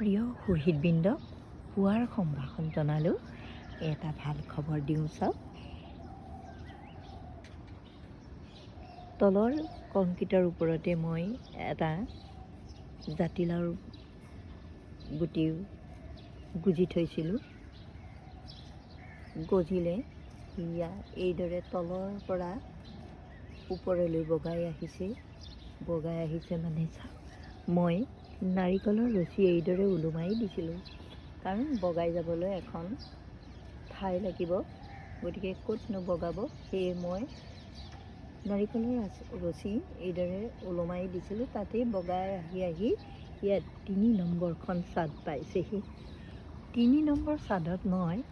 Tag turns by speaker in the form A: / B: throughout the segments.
A: প্ৰিয় সুহৃদবৃন্দ, পুৱাৰ সম্ভাষণ জনালোঁ। এটা ভাল খবৰ দিওঁ চাওক। তলৰ কংক্ৰিটৰ ওপৰতে মই এটা জাতিলাওৰ গুটি গুজি থৈছিলোঁ। গজিলে ইয়া এইদৰে তলৰ পৰা ওপৰলৈ বগাই আহিছে মানে চাওক। মই নাৰিকলৰ ৰছী এইদৰে ওলোমাই দিছিলোঁ, কাৰণ বগাই যাবলৈ এখন ঠাই লাগিব, গতিকে ক'তনো বগাব, সেয়ে মই নাৰিকলৰ ৰছী এইদৰে ওলোমাই দিছিলোঁ। তাতেই বগাই আহি ইয়াত ৩ নম্বৰখন চাদ পাইছেহি। ৩ নম্বৰ চাদত মই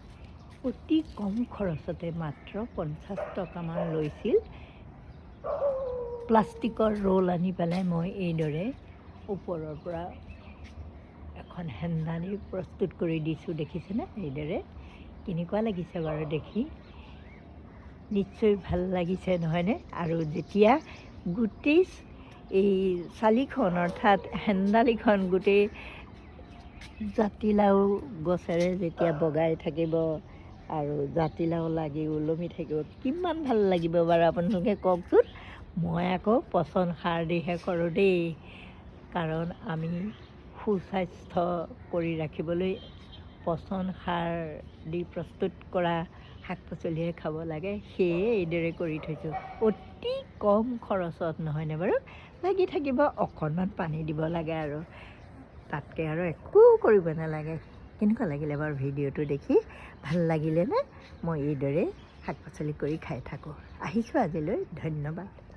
A: অতি কম খৰচতে মাত্ৰ 50 টকামান লৈছিল প্লাষ্টিকৰ ৰোল আনি পেলাই মই এইদৰে ওপৰৰ পৰা এখন হেন্দালি প্ৰস্তুত কৰি দিছোঁ। দেখিছেনে এইদৰে? কেনেকুৱা লাগিছে বাৰু দেখি? নিশ্চয় ভাল লাগিছে নহয়নে? আৰু যেতিয়া গোটেই এই চালিখন অৰ্থাৎ হেন্দালিখন গোটেই জাতিলাও গছেৰে যেতিয়া বগাই থাকিব আৰু জাতিলাও লাগি ওলমি থাকিব, কিমান ভাল লাগিব বাৰু আপোনালোকে কওকচোন। মই আকৌ পচন সাৰ দিহে কৰোঁ দেই, কাৰণ আমি সুস্বাস্থ্য কৰি ৰাখিবলৈ পচন সাৰ দি প্ৰস্তুত কৰা শাক পাচলিহে খাব লাগে। সেয়ে এইদৰে কৰি থৈছোঁ, অতি কম খৰচত, নহয়নে বাৰু? লাগি থাকিব, অকণমান পানী দিব লাগে আৰু তাতকৈ আৰু একো কৰিব নালাগে। কেনেকুৱা লাগিলে বাৰু ভিডিঅ'টো দেখি? ভাল লাগিলেনে? মই এইদৰে শাক পাচলি কৰি খাই থাকোঁ। আহিছোঁ আজিলৈ, ধন্যবাদ।